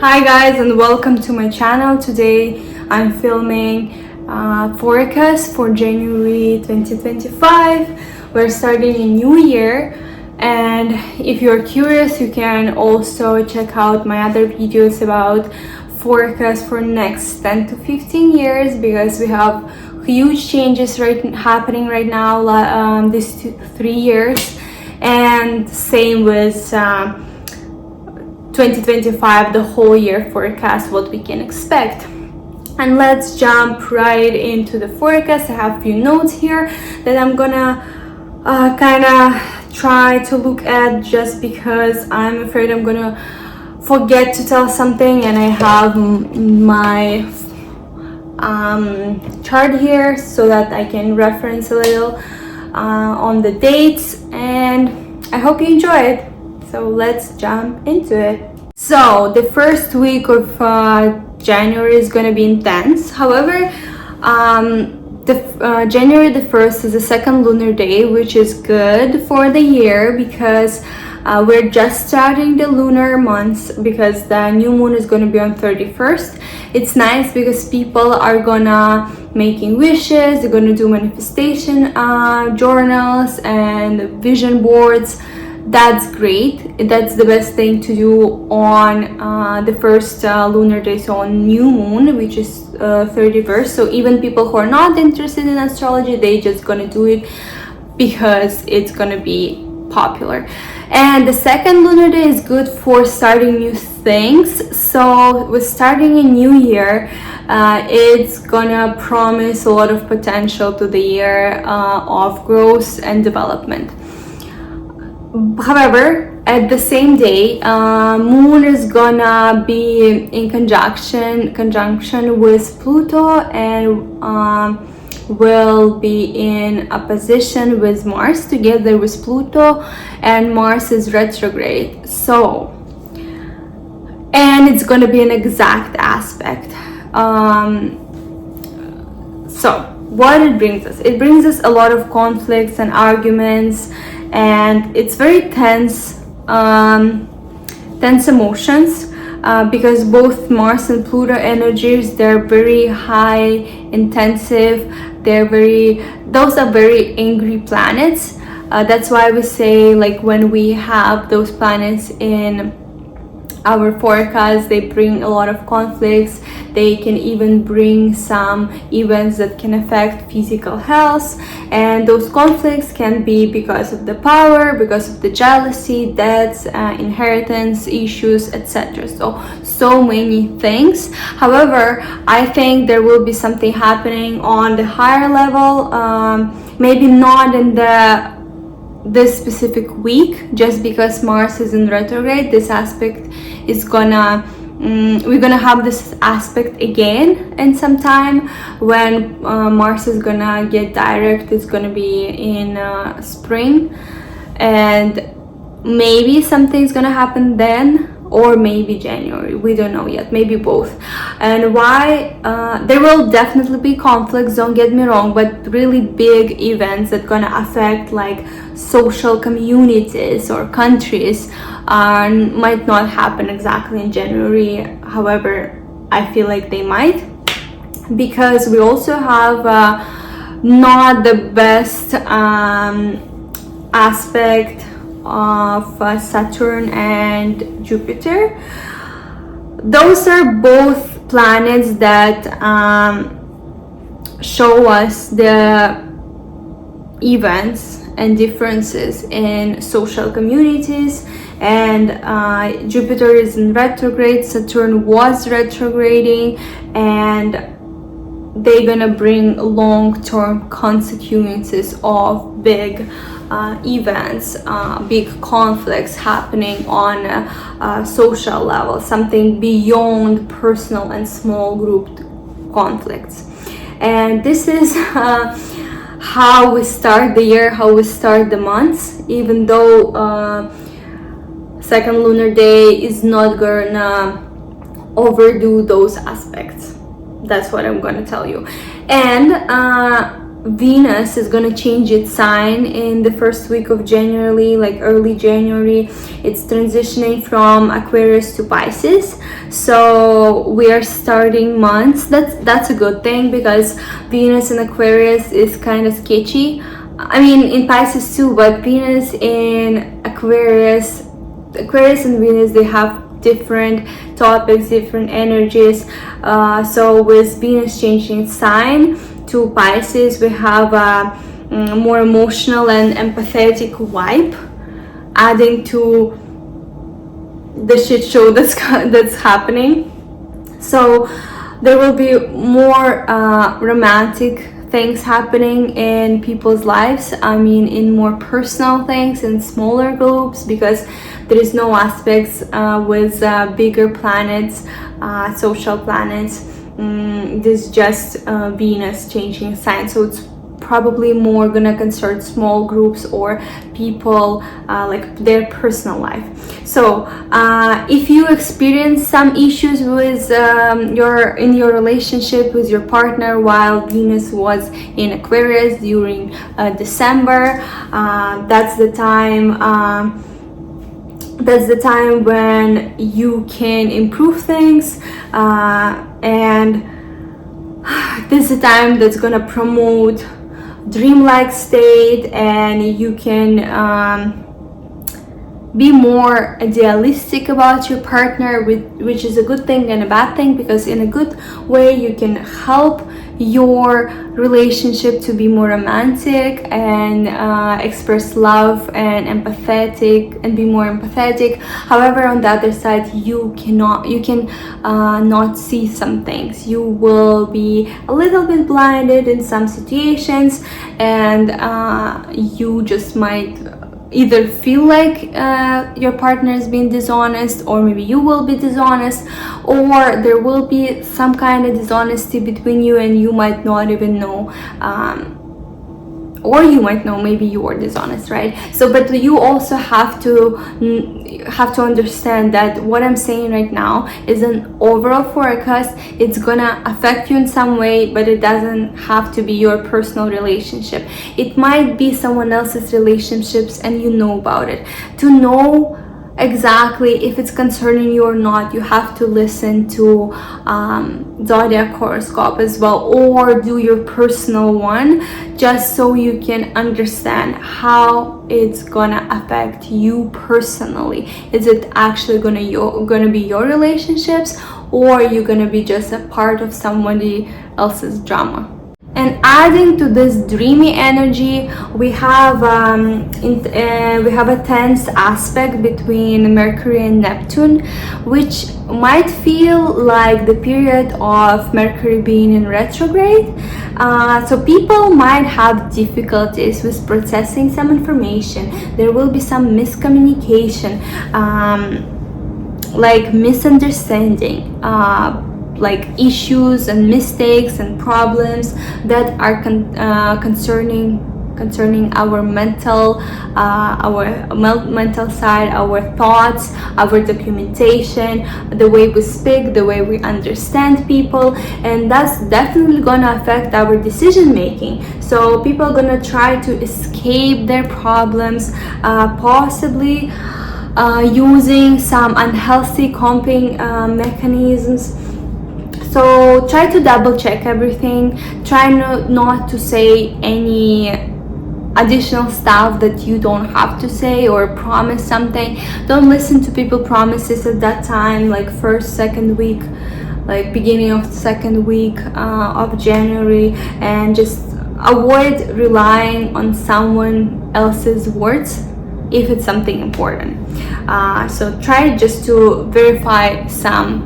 Hi guys, and welcome to my channel. Today I'm filming forecast for January 2025. We're starting a new year, and if you're curious, you can also check out my other videos about forecast for next 10 to 15 years, because we have huge changes happening right now, these 3 years, and same with 2025, the whole year forecast, what we can expect. And let's jump right into the forecast. I have a few notes here that I'm gonna kind of try to look at, just because I'm afraid I'm gonna forget to tell something, and I have my chart here so that I can reference a little on the dates, and I hope you enjoy it. So let's jump into it. So the first week of January is going to be intense. However, January the 1st is the second lunar day, which is good for the year, because we're just starting the lunar months, because the new moon is going to be on 31st. It's nice because people are gonna making wishes, they're gonna do manifestation journals and vision boards. That's great. That's the best thing to do on the first lunar day, so on new moon, which is 31st. So even people who are not interested in astrology, they just gonna do it because it's gonna be popular. And the second lunar day is good for starting new things. So with starting a new year, it's gonna promise a lot of potential to the year of growth and development. However, at the same day, moon is gonna be in conjunction with Pluto, and will be in opposition with Mars, together with Pluto, and Mars is retrograde. So, and it's gonna be an exact aspect. So what it brings us? It brings us a lot of conflicts and arguments, and it's very tense emotions, because both Mars and Pluto energies, they're very high, intensive. Those are very angry planets. That's why we say, like, when we have those planets in our forecast, they bring a lot of conflicts. They can even bring some events that can affect physical health, and those conflicts can be because of the power, because of the jealousy, debts, inheritance issues, etc. So many things. However, I think there will be something happening on the higher level, maybe not in this specific week, just because Mars is in retrograde. This aspect is gonna we're gonna have this aspect again in some time when Mars is gonna get direct. It's gonna be in spring, and maybe something's gonna happen then, or maybe January, we don't know yet, maybe both. And why? There will definitely be conflicts, don't get me wrong, but really big events that gonna affect like social communities or countries might not happen exactly in January. However, I feel like they might, because we also have not the best aspect of Saturn and Jupiter. Those are both planets that show us the events and differences in social communities, and Jupiter is in retrograde, Saturn was retrograding, and they're gonna bring long-term consequences of big events, big conflicts happening on a social level, something beyond personal and small group conflicts. And this is how we start the year, how we start the months, even though second lunar day is not gonna overdo those aspects. That's what I'm gonna tell you. And Venus is going to change its sign in the first week of January, like early January. It's transitioning from Aquarius to Pisces, so we are starting months. That's a good thing, because Venus in Aquarius is kind of sketchy. I mean, in Pisces too, but Venus in Aquarius and Venus, they have different topics, different energies. So with Venus changing sign to Pisces, we have a more emotional and empathetic vibe, adding to the shit show that's happening. So there will be more romantic things happening in people's lives. I mean, in more personal things, in smaller groups, because there is no aspects with bigger planets, social planets. This is just Venus changing sign, so it's probably more gonna concern small groups or people, like their personal life. So if you experience some issues with your relationship with your partner while Venus was in Aquarius during December, that's the time when you can improve things, and this is the time that's gonna promote dreamlike state, and you can be more idealistic about your partner, which is a good thing and a bad thing, because in a good way you can help your relationship to be more romantic and express love and be more empathetic. However, on the other side, you can not see some things. You will be a little bit blinded in some situations, and you just might either feel like your partner is being dishonest, or maybe you will be dishonest, or there will be some kind of dishonesty between you and you might not even know, or you might know maybe you are dishonest, right? So, but you also have to understand that what I'm saying right now is an overall forecast. It's gonna affect you in some way, but it doesn't have to be your personal relationship. It might be someone else's relationships, and you know about it. To know exactly if it's concerning you or not, you have to listen to zodiac horoscope as well, or do your personal one, just so you can understand how it's gonna affect you personally. Is it actually gonna be your relationships, or you're gonna be just a part of somebody else's drama? And adding to this dreamy energy, we have a tense aspect between Mercury and Neptune, which might feel like the period of Mercury being in retrograde. So people might have difficulties with processing some information. There will be some miscommunication, like misunderstanding, like issues and mistakes and problems that are concerning our mental side, our thoughts, our documentation, the way we speak, the way we understand people, and that's definitely gonna affect our decision making. So people are gonna try to escape their problems, possibly using some unhealthy coping mechanisms. So try to double check everything. Try not to say any additional stuff that you don't have to say, or promise something. Don't listen to people promises at that time, like first, second week, like beginning of the second week of January, and just avoid relying on someone else's words if it's something important. So try just to verify some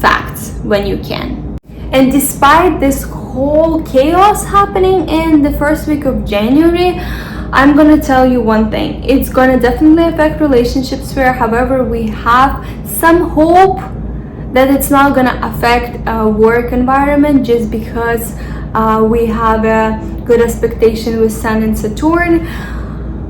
facts when you can. And despite this whole chaos happening in the first week of January, I'm gonna tell you one thing: it's gonna definitely affect relationship sphere. However, we have some hope that it's not gonna affect our work environment, just because we have a good expectation with Sun and Saturn.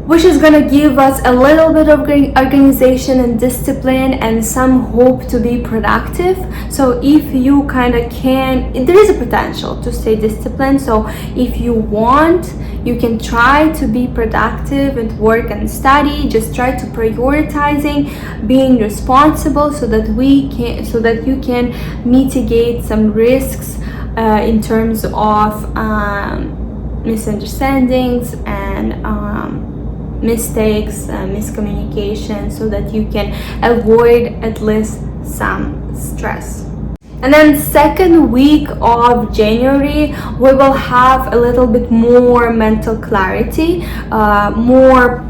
which is gonna give us a little bit of organization and discipline and some hope to be productive. So if you kind of can, there is a potential to stay disciplined. So if you want, you can try to be productive and work and study. Just try to prioritizing being responsible so that you can mitigate some risks in terms of misunderstandings and mistakes, miscommunication, so that you can avoid at least some stress. And then second week of January, we will have a little bit more mental clarity, more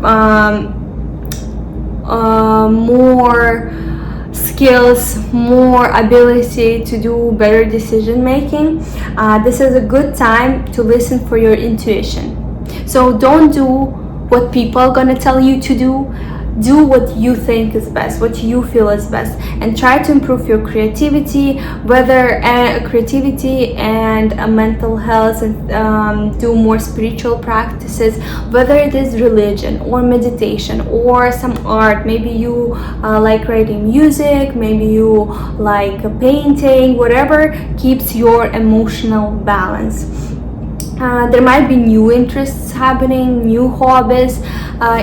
skills, more ability to do better decision making. This is a good time to listen for your intuition. So don't do what people are gonna tell you to do. Do what you think is best, what you feel is best, and try to improve your creativity, whether creativity and mental health, and do more spiritual practices, whether it is religion or meditation or some art. Maybe you like writing music, maybe you like painting, whatever keeps your emotional balance. There might be new interests happening, new hobbies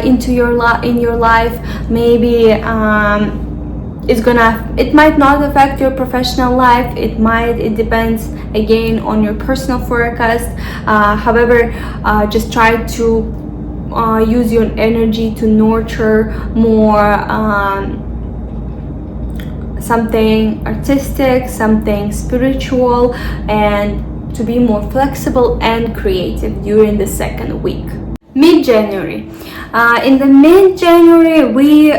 in your life. Maybe it might not affect your professional life. It depends again on your personal forecast. However, just try to use your energy to nurture more something artistic, something spiritual, and to be more flexible and creative during the second week. Mid-January. In the mid-January,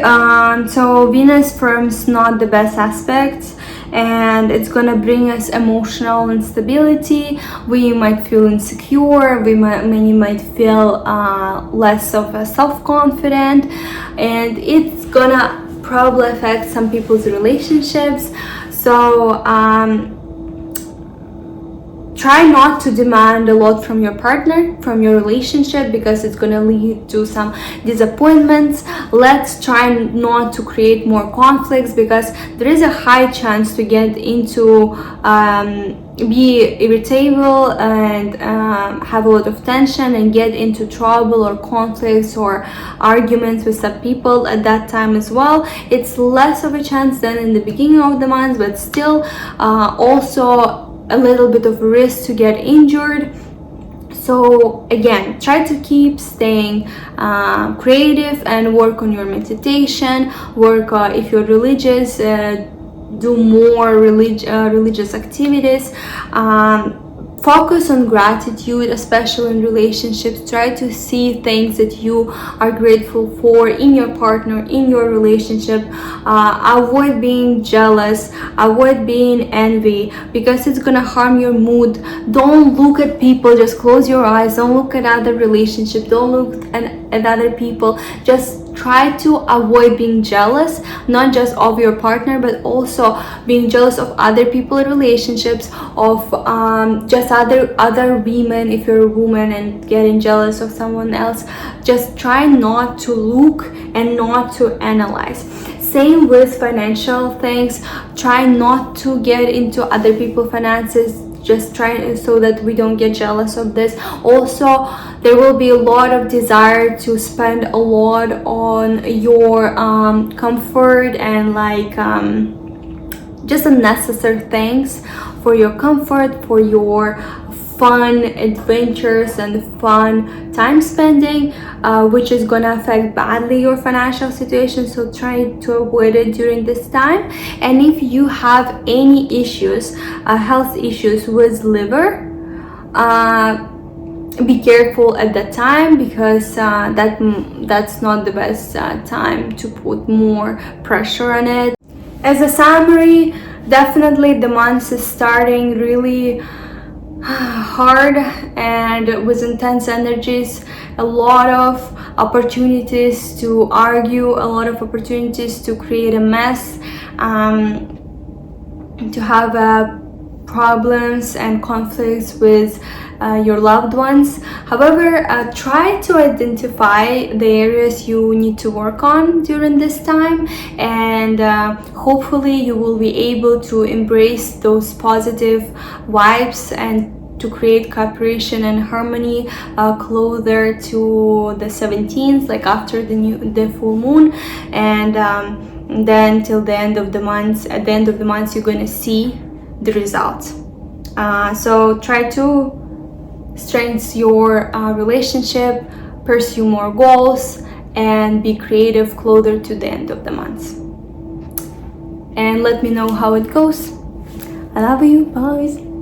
so Venus firms not the best aspects, and it's gonna bring us emotional instability. We might feel insecure. Many might feel less of a self-confident, and it's gonna probably affect some people's relationships. So try not to demand a lot from your partner, from your relationship, because it's going to lead to some disappointments. Let's try not to create more conflicts, because there is a high chance to get into be irritable and have a lot of tension and get into trouble or conflicts or arguments with some people at that time as well. It's less of a chance than in the beginning of the month, but still also a little bit of risk to get injured. So again, try to keep staying creative and work on your meditation. Work if you're religious, do more religious activities. Focus on gratitude, especially in relationships. Try to see things that you are grateful for in your partner, in your relationship. Avoid being jealous, avoid being envy, because it's gonna harm your mood. Don't look at people, just close your eyes. Don't look at other relationships, don't look at other people. Just try to avoid being jealous, not just of your partner, but also being jealous of other people in relationships, of just other women. If you're a woman and getting jealous of someone else, just try not to look and not to analyze. Same with financial things. Try not to get into other people's finances. Just try so that we don't get jealous of this. Also, there will be a lot of desire to spend a lot on your comfort and like just unnecessary things for your comfort, for your fun adventures and fun time spending, which is gonna affect badly your financial situation. So try to avoid it during this time. And if you have any issues, health issues with liver, be careful at that time, because that's not the best time to put more pressure on it. As a summary, definitely the month is starting really hard and with intense energies. A lot of opportunities to argue, a lot of opportunities to create a mess, to have problems and conflicts with your loved ones. However, try to identify the areas you need to work on during this time, and hopefully you will be able to embrace those positive vibes and to create cooperation and harmony closer to the 17th, like after the full moon, and then till the end of the month. At the end of the month, you're gonna see the results. So try to strengthen your relationship, pursue more goals, and be creative closer to the end of the month. And let me know how it goes. I love you, boys.